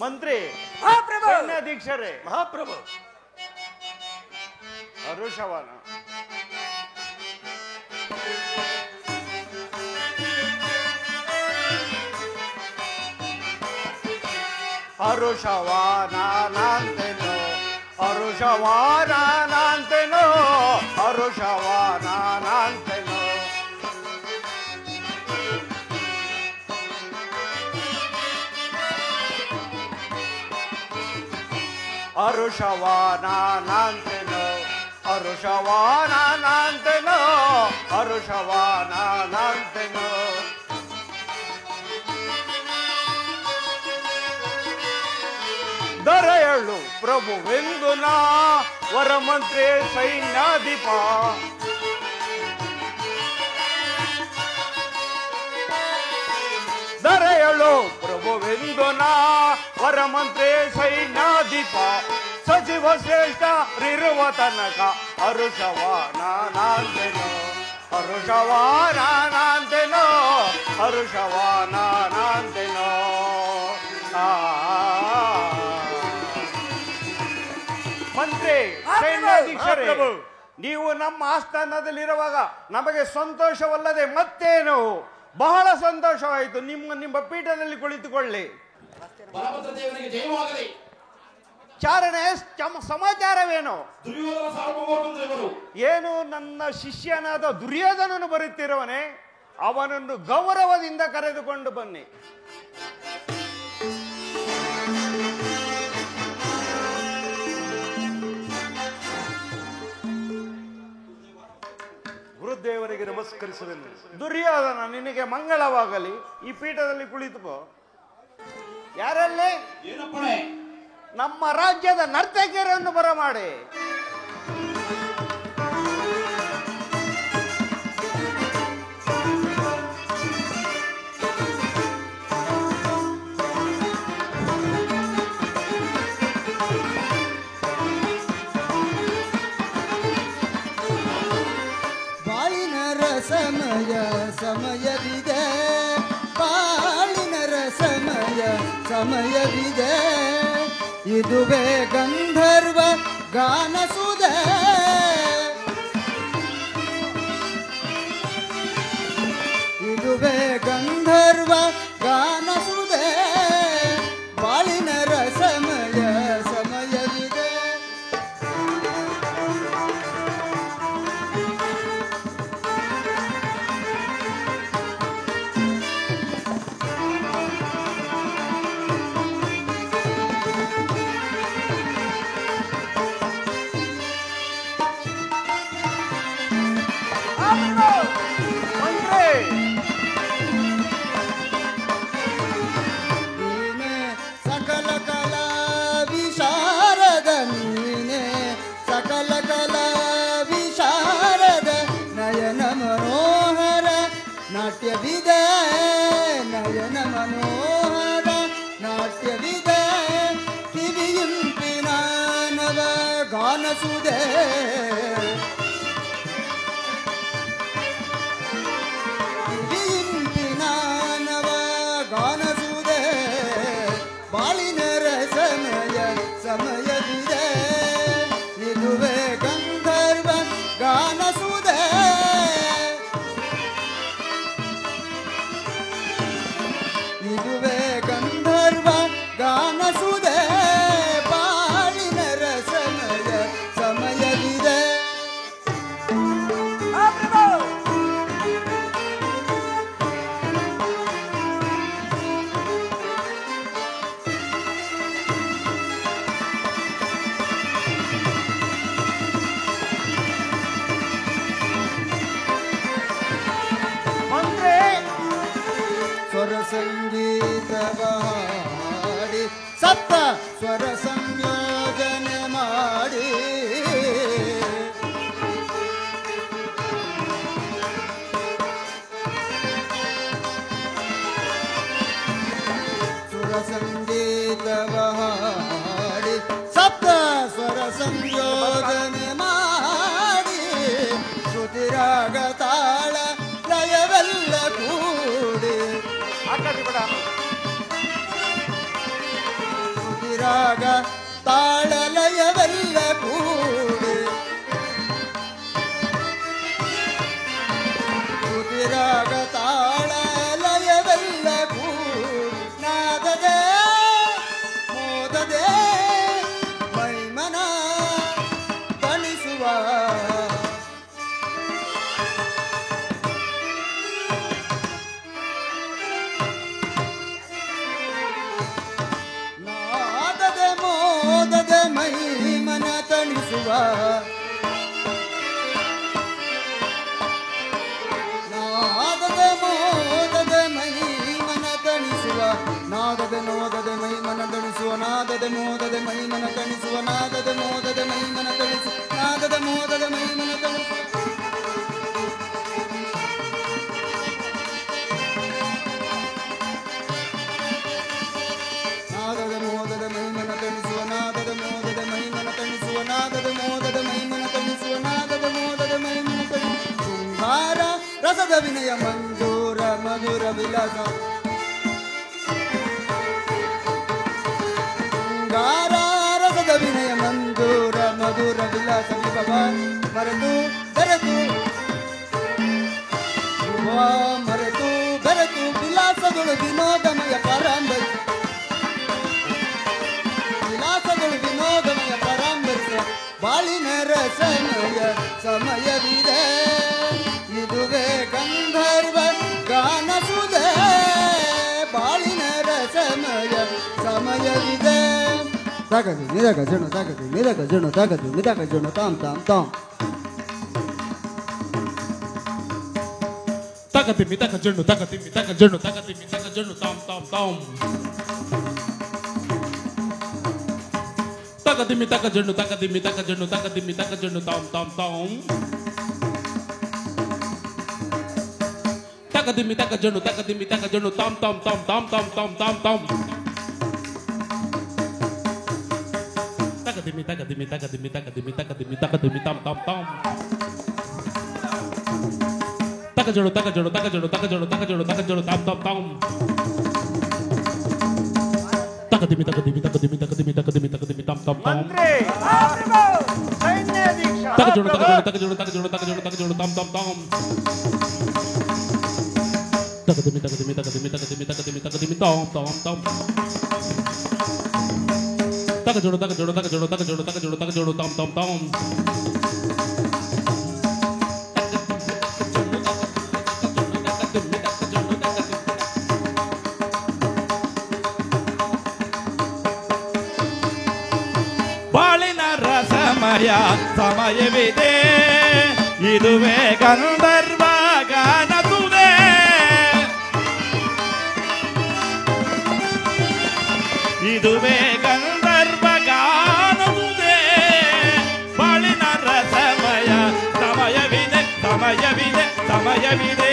Speaker 3: ಮಂತ್ರಿ ಸೈನ್ಯಾಧೀಕ್ಷರೇ
Speaker 5: ಮಹಾಪ್ರಭು
Speaker 3: ಹರುಷವಾನಂತೆನೋ ಹರುಷವಾನಂತೆನೋ ಹರುಷವಾನಂತೆನೋ ಹರುಷವಾನಂತೆನೋ ಹರುಷವಾನಂತೆನೋ ಹರುಷವಾನಂತೆನೋ ದರೆಯಳು ಪ್ರಭುವೆಂದು ನಾ ವರಮಂತ್ರಿ ಸೈನ್ಯಾಧಿಪ ದರೆಯಳು ಪ್ರಭುವೆಂದು ನಾ ವರಮಂತ್ರಿ ಸೈನ್ಯಾಧಿಪ ಸಚಿವ ಶ್ರೇಷ್ಠರಿರುವ ತನಕ ಹರುಷವಾನಂತೆನೋ ಹರುಷವಾನಂತೆನೋ ಹರುಷವಾನಂತೆನೋ ಮಂತ್ರಿ ಸೈನ್ಯಾಧೀಶರೇ, ನೀವು ನಮ್ಮ ಆಸ್ಥಾನದಲ್ಲಿರುವಾಗ ನಮಗೆ ಸಂತೋಷವಲ್ಲದೆ ಮತ್ತೇನು? ಬಹಳ ಸಂತೋಷವಾಯಿತು. ನಿಮ್ಮ ಪೀಠದಲ್ಲಿ ಕುಳಿತುಕೊಳ್ಳಿ. ಚಾರಣೆ ಸಮಾಚಾರವೇನು? ಏನು ನನ್ನ ಶಿಷ್ಯನಾದ ದುರ್ಯೋಧನನು ಬರುತ್ತಿರುವನೆ? ಅವನನ್ನು ಗೌರವದಿಂದ ಕರೆದುಕೊಂಡು ಬನ್ನಿ. ಗುರುದೇವರಿಗೆ ನಮಸ್ಕರಿಸುವೆನು. ದುರ್ಯೋಧನ, ನಿನಗೆ ಮಂಗಳವಾಗಲಿ. ಈ ಪೀಠದಲ್ಲಿ ಕುಳಿತುಕೋ. ಯಾರಲ್ಲೇ? ನಮ್ಮ ರಾಜ್ಯದ ನರ್ತಕಿಯರನ್ನು ಬರಮಾಡಿ.
Speaker 6: ಸಮಯವಿದೆ, ಬಾಳಿನರ ಸಮಯವಿದೆ, ಇದುವೇ ಗಂಧರ್ವ ಗಾನಸುದೆ, ಇದುವೇ ಗಂಧರ್ವ ಗಾನಸುದೆ, ಬಾಳಿನರ ಸಮಯವಿದೆ. ನಾಟ್ಯವಿದೆ ನಯನ ಮನೋಹರ ನಾಟ್ಯವಿದೆ, ಕಿವಿಯಿಂಪಿನ ನವ ಗಾನಸುದೆ, ಕಿವಿಯಿಂಪಿನ ನವ ಗಾನಸುದೆ, ಬಾಳಿನರ ಸಮಯವಿದೆ, ಇದುವೇ ಗಂಧರ್ವ ಗಾನಸುದೆ, ಇದುವೇ ಗಂಧರ್ವ ಗಾನಸುದೆ, ಬಾಳಿನರ ಸಮಯವಿದೆ. ಸ್ವರ ಸಂಗೀತವ ಹಾಡಿ ಸಪ್ತ ಸ್ವರ ಸಂಯೋಜನೆ ಮಾಡಿ, ಸ್ವರ ಸಂಗೀತವ ಹಾಡಿ ಸಪ್ತ ಸ್ವರ ಸಂಯೋಜನೆ ಮಾಡಿ, ಶ್ರುತಿರಾಗ ತಾಳ ಲಯವೆಲ್ಲ ಕೂಡಿ, ಶ್ರುತಿರಾಗ ತಾಳ ಲಯವೆಲ್ಲ ಕೂಡಿ, ಶ್ರುತಿರಾಗ ತಾಳ ಲಯವೆಲ್ಲ ಕೂಡಿ, ನಾದದೆ ಮೋದದೆ ಮೈಮನ ತಣಿಸುವ ನಾದದೆ ಮೋದದೆ ಮೈಮನ ತಣಿಸುವ ನಾದದೆ ಮೋದದೆ ಮೈಮನ ತಣಿಸುವ ನಾದದೆ ಮೋದದೆ ಮೈಮನ ತಣಿಸುವ ನಾದದೆ ಮೋದದೆ ಮೈಮನ ತಣಿಸುವ ನಾದದೆ ಮೋದದೆ ಮೈಮನ ತಣಿಸುವ ನಾದದೆ ಮೋದದೆ ಮೈಮನ ತಣಿಸುವ ನಾದದ ಮೋದದ ಮೈಮನ ತಣಿಸುವ ನಾದದ ಮೋದದ ಮೈಮನ ತಣಿಸುವ ನಾದದ ಮೋದದ ಮೈಮನ ತಣಿಸುವ ನಾದದ ಮೋದದ ಮೈಮನ ತಣಿಸುವ ಶೃಂಗಾರ ರಸದ ವಿನಯ ಮಂಜೂರ ಮಧುರ ವಿಲಾಸ ಶೃಂಗಾರ ರಸದ ವಿನಯ ಮಂಜೂರ ಮಧುರ ವಿಲಾಸ ವಿಭವ ಮರೆತು ಬೆರೆತು ಮರೆತು ಬೆರೆತು ವಿಲಾಸಗಳು ವಿನೋದಮಯ ಪರಂಬರಿ ವಿಲಾಸಗಳು ವಿನೋದಮಯ ಪರಂಬರಿಸ ಬಾಳಿನ ರಸಮಯ ಸಮಯವಿದೆ ಇದುವೇ ಗಂಧರ್ವ ಗಾನಸುದೆ ಬಾಳಿನ ರಸಮಯ ಸಮಯವಿದೆ ತಾಗದು ನಿರಗ ಜಣ ತಾಗದು ನಿರಗ ಜಣ ತಾಗದು ನಿರಗ ಜಣ ತಾಮ್ ತಾಮ್ ತಾಮ್
Speaker 7: ತಗತಿಮ್ಮಿ ತಗ ಜಣ್ಣು ತಗತಿಮ್ಮಿ ತಗ ಜಣ್ಣು ತಗತಿಮ್ಮಿ ತಗ ಜಣ್ಣು ತಾಮ್ ತಾಮ್ ತಾಮ್ ತಗತಿಮ್ಮಿ ತಗ ಜಣ್ಣು ತಗತಿಮ್ಮಿ ತಗ ಜಣ್ಣು ತಗತಿಮ್ಮಿ ತಗ ಜಣ್ಣು ತಾಮ್ ತಾಮ್ ತಾಮ್ ತಗತಿಮ್ಮಿ ತಗ ಜಣ್ಣು ತಗತಿಮ್ಮಿ ತಗ ಜಣ್ಣು ತಾಮ್ ತಾಮ್ ತಾಮ್ ತಾಮ್ ತಾಮ್ ತಾಮ್ ತಾಮ್ ತಾಮ್ ತಗತಿಮ್ಮಿ ತಗತಿಮ್ಮಿ ತಗತಿಮ್ಮಿ ತಗತಿಮ್ಮಿ ತಗತಿಮ್ಮಿ ತಗತಿಮ್ಮಿ ತಾಮ್ ತಾಮ್ ತಾಮ್ ತಗಜೋಡು ತಗಜೋಡು ತಗಜೋಡು ತಗಜೋಡು ತಗಜೋಡು ತಗಜೋಡು ತಾಮ್ ತಾಮ್ ತಾಮ್ ತಗದಿಮಿ ತಗದಿಮಿ ತಗದಿಮಿ ತಗದಿಮಿ ತಗದಿಮಿ ತಗದಿಮಿ ತಾಮ್ ತಾಮ್ ತಾಮ್ ತಗಜೋಡು ತಗಜೋಡು ತಗಜೋಡು ತಗಜೋಡು ತಗಜೋಡು ತಗಜೋಡು ತಾಮ್ ತಾಮ್ ತಾಮ್ ತಗದಿಮಿ ತಗದಿಮಿ ತಗದಿಮಿ ತಗದಿಮಿ ತಗದಿಮಿ ತಗದಿಮಿ ತಾಮ್ ತಾಮ್ ತಾಮ್ ತಗಜೋಡು ತಗಜೋಡು ತಗಜೋಡು ತಗಜೋಡು ತಗಜೋಡು ತಗಜೋಡು ತಾಮ್ ತಾಮ್ ತಾಮ್ ಬಾಳಿನ ರಸಮಯ ಸಮಯವಿದೆ ಇದುವೇ ಗಂಧರ್ವ ಗಾನಸುದೆ ಇದುವೇ ಗಂಧರ್ವ ಗಾನಸುದೆ ಬಾಳಿನ ರಸಮಯ ಸಮಯವಿದೆ ಸಮಯವಿದೆ ಸಮಯವಿದೆ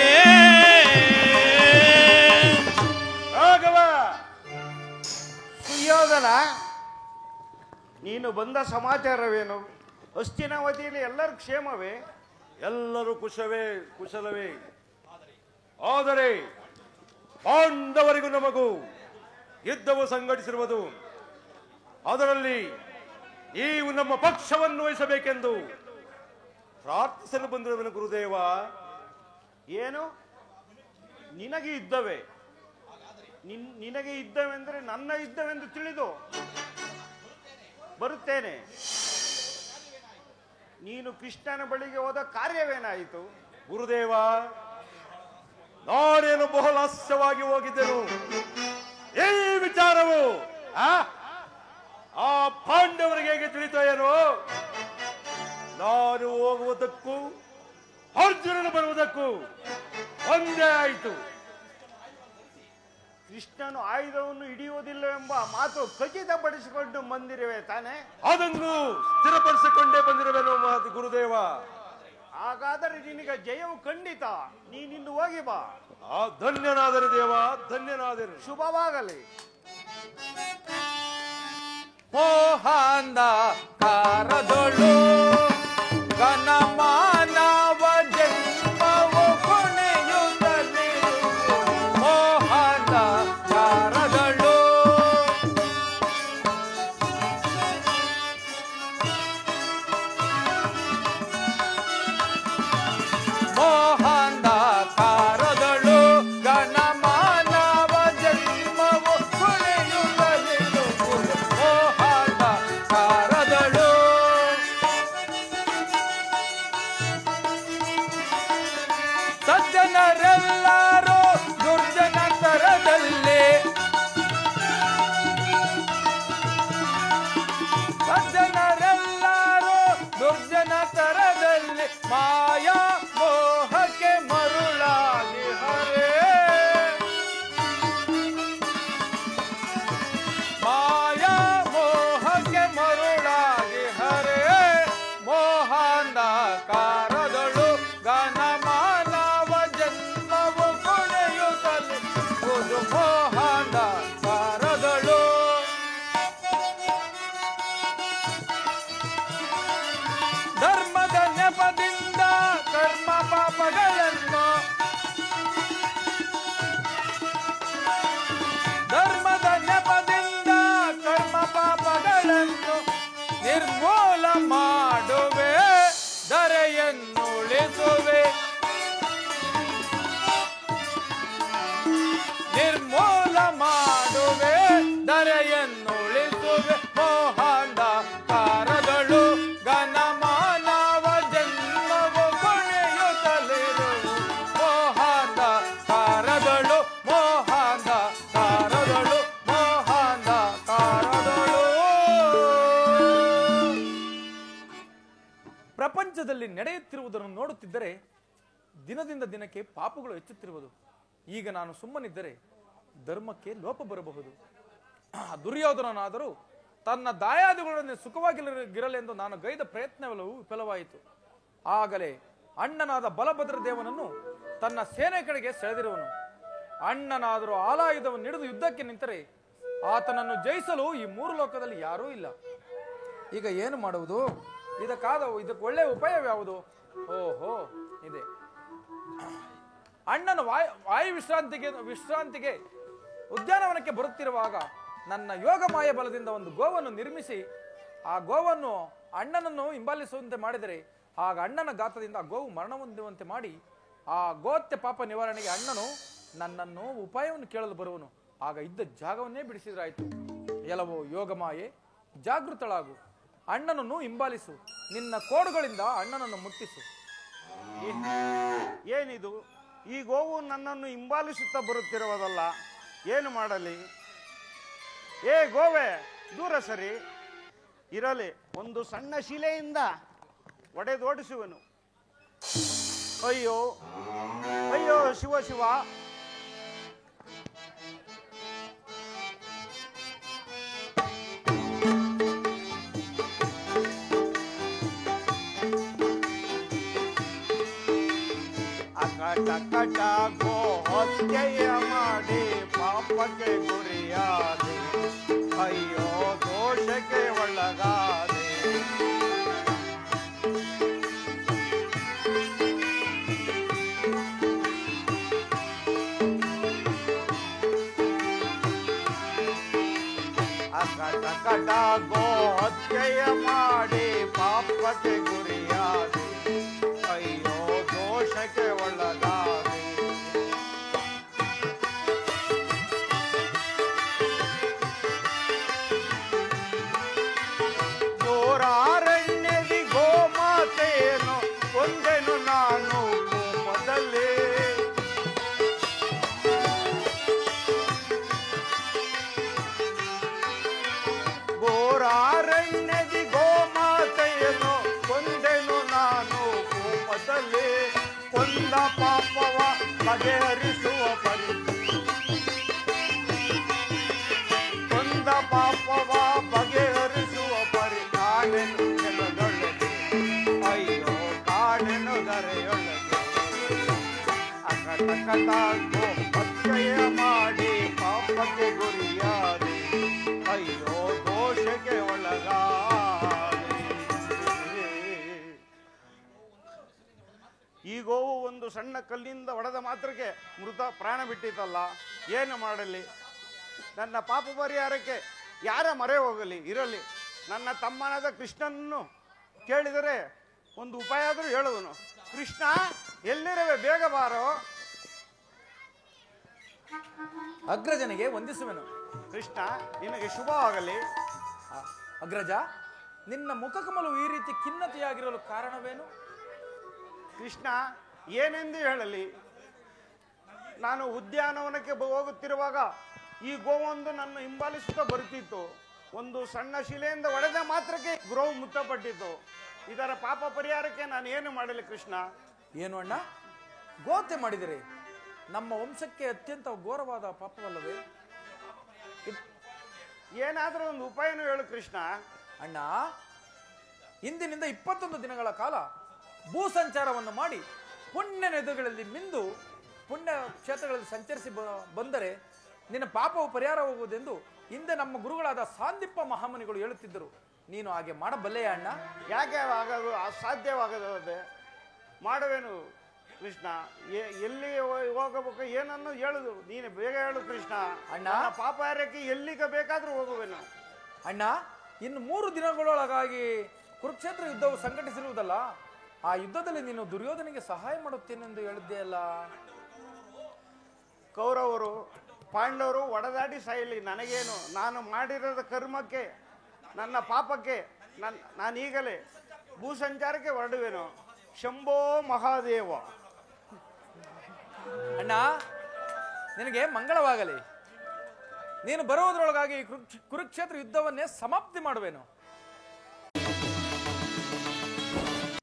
Speaker 3: ರಾಘವ ಸುಯೋಧನ ನೀನು ಬಂದ ಸಮಾಚಾರವೇನು ಹಸ್ತಿನಾವತಿಯಲ್ಲಿ ಎಲ್ಲರೂ ಕ್ಷೇಮವೇ
Speaker 5: ಎಲ್ಲರೂ ಕುಶಲವೇ ಆದರೆ ಪಾಂಡವರಿಗೂ ನಮಗೂ ಯುದ್ಧವು ಸಂಘಟಿಸಿರುವುದು ಅದರಲ್ಲಿ ನೀವು ನಮ್ಮ ಪಕ್ಷವನ್ನು ವಹಿಸಬೇಕೆಂದು ಪ್ರಾರ್ಥಿಸಲು ಬಂದಿರುವನು ಗುರುದೇವ.
Speaker 3: ಏನು ನಿನಗೆ ಯುದ್ಧವೇ? ನಿನಗೆ ಯುದ್ಧವೆಂದರೆ ನನ್ನ ಯುದ್ಧವೆಂದು ತಿಳಿದು ಬರುತ್ತೇನೆ. ನೀನು ಕೃಷ್ಣನ ಬಳಿಗೆ ಹೋದ ಕಾರ್ಯವೇನಾಯಿತು?
Speaker 5: ಗುರುದೇವ, ನಾನೇನು ಬಹಳ ಹಾಸ್ಯವಾಗಿ ಹೋಗಿದ್ದೆನು. ಈ ವಿಚಾರವು ಆ ಪಾಂಡವರಿಗೆ ಹೇಗೆ ತಿಳಿತೋ ಏನೋ. ನಾನು ಹೋಗುವುದಕ್ಕೂ ಅರ್ಜುನನು ಬರುವುದಕ್ಕೂ ಒಂದೇ ಆಯಿತು.
Speaker 3: ಕೃಷ್ಣನು ಆಯುಧವನ್ನು ಹಿಡಿಯುವುದಿಲ್ಲವೆಂಬ ಮಾತು ಖಚಿತಪಡಿಸಿಕೊಂಡು ಬಂದಿರುವೆ ತಾನೆ?
Speaker 5: ಅದನ್ನು ಸ್ಥಿರಪಡಿಸಿಕೊಂಡೇ ಬಂದಿರುವೆನು ಮಾತು ಗುರುದೇವ.
Speaker 3: ಹಾಗಾದರೆ ನಿನಗೆ ಜಯವು ಖಂಡಿತ. ನೀನಿಂದು ಹೋಗಿ ಬಾ.
Speaker 5: ಧನ್ಯನಾದರು ದೇವ, ಧನ್ಯನಾದರು.
Speaker 3: ಶುಭವಾಗಲಿ.
Speaker 2: ಮೋಹಾಂದ ಕಾರದೊಳು ಗಣಮಾನವ ಜನ್ಮವು ಕೊನೆಯುತ್ತಲಿ ಮೋಹಾಂದ ಕಾರದೊಳು ಮೋಹಾಂದ ಕಾರದೊಳು ಗಣಮಾನವ ಜನ್ಮವು ಕೊನೆಯುತ್ತಲಿ ನಿರ್ಮೂಲ ಮಾಡುವೆ ಧರೆಯನ್ನುಳಿಸುವೆ ನಿರ್ಮೂಲ ಮಾಡುವೆ ಧರೆಯನ್ನುಳಿಸುವೆ ಮೋಹಾಂಧ ಕಾರಗಳು ಘನಮಾನವ ಜನ್ಮವು ಕೊನೆಯುತ್ತಲಿರುವು ಮೋಹಾಂಧ ಕಾರಗಳು ಮೋಹಾಂಧ ಕಾರಗಳು ಮೋಹಾಂಧ ಕಾರಗಳು. ಪ್ರಪಂಚದಲ್ಲಿ ನಡೆಯುತ್ತಿರುವುದನ್ನು ನೋಡುತ್ತಿದ್ದರೆ ದಿನದಿಂದ ದಿನಕ್ಕೆ ಪಾಪಗಳು ಹೆಚ್ಚುತ್ತಿರುವುದು. ಈಗ ನಾನು ಸುಮ್ಮನಿದ್ದರೆ ಧರ್ಮಕ್ಕೆ ಲೋಪ ಬರಬಹುದು. ದುರ್ಯೋಧನನಾದರೂ ತನ್ನ ದಾಯಾದಿಗಳೊಡನೆ ಸುಖವಾಗಿರಲೆಂದು ನಾನು ಗೈದ ಪ್ರಯತ್ನವೆಲ್ಲವೂ ವಿಫಲವಾಯಿತು. ಆಗಲೇ ಅಣ್ಣನಾದ ಬಲಭದ್ರ ದೇವನನ್ನು ತನ್ನ ಸೇನೆ ಕಡೆಗೆ ಸೆಳೆದಿರುವನು. ಅಣ್ಣನಾದರೂ ಆಲಾಯುಧವನ್ನು ಹಿಡಿದು ಯುದ್ಧಕ್ಕೆ ನಿಂತರೆ ಆತನನ್ನು ಜಯಿಸಲು ಈ ಮೂರು ಲೋಕದಲ್ಲಿ ಯಾರೂ ಇಲ್ಲ. ಈಗ ಏನು ಮಾಡುವುದು? ಇದಕ್ಕೆ ಒಳ್ಳೆಯ ಉಪಾಯವ್ಯಾವುದು? ಓಹೋ, ಇದೆ. ಅಣ್ಣನ ವಾಯು ವಿಶ್ರಾಂತಿಗೆ ಉದ್ಯಾನವನಕ್ಕೆ ಬರುತ್ತಿರುವಾಗ ನನ್ನ ಯೋಗ ಮಾಯ ಬಲದಿಂದ ಒಂದು ಗೋವನ್ನು ನಿರ್ಮಿಸಿ ಆ ಗೋವನ್ನು ಅಣ್ಣನನ್ನು ಹಿಂಬಾಲಿಸುವಂತೆ ಮಾಡಿದರೆ ಆಗ ಅಣ್ಣನ ಗಾತ್ರದಿಂದ ಆ ಗೋವು ಮರಣ ಹೊಂದುವಂತೆ ಮಾಡಿ ಆ ಗೋತ್ಯ ಪಾಪ ನಿವಾರಣೆಗೆ ಅಣ್ಣನು ನನ್ನನ್ನು ಉಪಾಯವನ್ನು ಕೇಳಲು ಬರುವನು. ಆಗ ಇದ್ದ ಜಾಗವನ್ನೇ ಬಿಡಿಸಿದ್ರಾಯ್ತು. ಎಲ್ಲವೋ ಯೋಗಮಾಯೆ, ಜಾಗೃತಳಾಗು. ಅಣ್ಣನನ್ನು ಹಿಂಬಾಲಿಸು. ನಿನ್ನ ಕೋಡುಗಳಿಂದ ಅಣ್ಣನನ್ನು ಮುಟ್ಟಿಸು.
Speaker 3: ಏನಿದು? ಈ ಗೋವು ನನ್ನನ್ನು ಹಿಂಬಾಲಿಸುತ್ತಾ ಬರುತ್ತಿರುವುದಲ್ಲ, ಏನು ಮಾಡಲಿ? ಏ ಗೋವೆ, ದೂರ ಸರಿ ಇರಲಿ. ಒಂದು ಸಣ್ಣ ಶಿಲೆಯಿಂದ ಒಡೆದೋಡಿಸುವನು. ಅಯ್ಯೋ ಅಯ್ಯೋ ಶಿವ ಶಿವ. ಅಕಟ ಗೋ ಹತ್ಯೆಯ ಮಾಡಿ ಪಾಪಕ್ಕೆ ಗುರಿಯಾದೆ, ಅಯ್ಯೋ ದೋಷಕ್ಕೆ ಒಳಗಾದೆ. ಅಕಟ ಗೋ ಹತ್ಯೆಯ ಮಾಡಿ ಪಾಪಕ್ಕೆ ಗುರಿಯಾದೆ, ಅಯ್ಯೋ ದೋಷಕ್ಕೆ ಒಳಗಾದೆ. ಘೋರಾರಣ್ಯದಿ ಗೋಮಾತೆಯನ್ನು ಕೊಂದೆನು ನಾನು ಕೋಪದಲ್ಲಿ. ಘೋರಾರಣ್ಯದಿ ಗೋಮಾತೆಯನ್ನು ಕೊಂದೆನು ನಾನು ಕೋಪದಲ್ಲಿ. ಕೊಂದ ಪಾಪವ ಬಗೆಹರಿಸುವ ಪರಿ, ಕೊಂದ ಪಾಪವ ಬಗೆಹರಿಸುವ ಪರಿ ಕಾಣೆನು ನೆಲದೊಳಗೆ, ಅಯ್ಯೋ ಕಾಣೆನು ಧರೆಯೊಳಗೆ. ಅಕಟ ಗೋ ಹತ್ಯೆಯ ಮಾಡಿ ಪಾಪಕ್ಕೆ ಗುರಿಯಾದೆ, ಅಯ್ಯೋ ದೋಷಕ್ಕೆ ಒಳಗಾದೆ. ಈ ಗೋವು ಒಂದು ಸಣ್ಣ ಕಲ್ಲಿಂದ ಹೊಡೆದ ಮಾತ್ರಕ್ಕೆ ಮೃತ ಪ್ರಾಣ ಬಿಟ್ಟಿತಲ್ಲ, ಏನು ಮಾಡಲಿ? ನನ್ನ ಪಾಪ ಪರಿಹಾರಕ್ಕೆ ಯಾರ ಮೊರೆ ಹೋಗಲಿ? ಇರಲಿ, ನನ್ನ ತಮ್ಮನಾದ ಕೃಷ್ಣನನ್ನು ಕೇಳಿದರೆ ಒಂದು ಉಪಾಯ ಆದರೂ ಹೇಳುವನು. ಕೃಷ್ಣ, ಎಲ್ಲಿರುವೆ? ಬೇಗ ಬಾರೋ.
Speaker 2: ಅಗ್ರಜನಿಗೆ ವಂದಿಸುವೆನು.
Speaker 3: ಕೃಷ್ಣ, ನಿನಗೆ ಶುಭವಾಗಲಿ.
Speaker 2: ಅಗ್ರಜ, ನಿನ್ನ ಮುಖಕಮಲವು ಈ ರೀತಿ ಖಿನ್ನತೆಯಾಗಿರಲು ಕಾರಣವೇನು?
Speaker 3: ಕೃಷ್ಣ, ಏನೆಂದು ಹೇಳಲಿ? ನಾನು ಉದ್ಯಾನವನಕ್ಕೆ ಹೋಗುತ್ತಿರುವಾಗ ಈ ಗೋವೊಂದು ನನ್ನ ಹಿಂಬಾಲಿಸುತ್ತಾ ಬರುತ್ತಿತ್ತು. ಒಂದು ಸಣ್ಣ ಶಿಲೆಯಿಂದ ಒಡೆದ ಮಾತ್ರಕ್ಕೆ ಗೋವು ಮೃತಪಟ್ಟಿತು. ಇದರ ಪಾಪ ಪರಿಹಾರಕ್ಕೆ ನಾನು ಏನು ಮಾಡಲಿ ಕೃಷ್ಣ?
Speaker 2: ಏನು ಅಣ್ಣ, ಗೋಹತ್ಯೆ ಮಾಡಿದರೆ ನಮ್ಮ ವಂಶಕ್ಕೆ ಅತ್ಯಂತ ಘೋರವಾದ ಪಾಪವಲ್ಲವೇ?
Speaker 3: ಏನಾದರೂ ಒಂದು ಉಪಾಯನೂ ಹೇಳು ಕೃಷ್ಣ.
Speaker 2: ಅಣ್ಣ, ಇಂದಿನಿಂದ 21 ದಿನಗಳ ಕಾಲ ಭೂ ಸಂಚಾರವನ್ನು ಮಾಡಿ ಪುಣ್ಯ ನದಿಗಳಲ್ಲಿ ಮಿಂದು ಪುಣ್ಯ ಕ್ಷೇತ್ರಗಳಲ್ಲಿ ಸಂಚರಿಸಿ ಬಂದರೆ ನಿನ್ನ ಪಾಪವು ಪರಿಹಾರ ಹೋಗುವುದೆಂದು ಹಿಂದೆ ನಮ್ಮ ಗುರುಗಳಾದ ಸಾಂದೀಪ ಮಹಾಮುನಿಗಳು ಹೇಳುತ್ತಿದ್ದರು. ನೀನು ಹಾಗೆ ಮಾಡಬಲ್ಲೆಯ ಅಣ್ಣ?
Speaker 3: ಯಾಕೆ ಆಗೋದು ಅಸಾಧ್ಯವಾಗದೆ? ಮಾಡುವೇನು ಕೃಷ್ಣ. ಎಲ್ಲಿ ಹೋಗಬೇಕು ಏನನ್ನು ಹೇಳುದು? ನೀನು ಬೇಗ ಹೇಳು ಕೃಷ್ಣ.
Speaker 2: ಅಣ್ಣ,
Speaker 3: ಪಾಪ ಹಾರಕ್ಕೆ ಎಲ್ಲಿಗೆ ಬೇಕಾದ್ರೂ ಹೋಗುವೆನು.
Speaker 2: ಅಣ್ಣ, ಇನ್ನು 3 ದಿನಗಳೊಳಗಾಗಿ ಕುರುಕ್ಷೇತ್ರ ಯುದ್ಧವು ಸಂಘಟಿಸಿರುವುದಲ್ಲ. ಆ ಯುದ್ಧದಲ್ಲಿ ನೀನು ದುರ್ಯೋಧನಿಗೆ ಸಹಾಯ ಮಾಡುತ್ತೇನೆಂದು ಹೇಳಿದ್ದೆಯಲ್ಲ.
Speaker 3: ಕೌರವರು ಪಾಂಡವರು ಒಡೆದಾಡಿ ಸಾಯಲಿ, ನನಗೇನು? ನಾನು ಮಾಡಿರೋದ ಕರ್ಮಕ್ಕೆ, ನನ್ನ ಪಾಪಕ್ಕೆ ನಾನೀಗಲೇ ಭೂಸಂಚಾರಕ್ಕೆ ಹೊರಡುವೆನು. ಶಂಭೋ ಮಹಾದೇವ.
Speaker 2: ಅಣ್ಣ, ನಿನಗೆ ಮಂಗಳವಾಗಲಿ. ನೀನು ಬರುವುದರೊಳಗಾಗಿ ಕುರುಕ್ಷೇತ್ರ ಯುದ್ಧವನ್ನೇ ಸಮಾಪ್ತಿ ಮಾಡುವೆನು.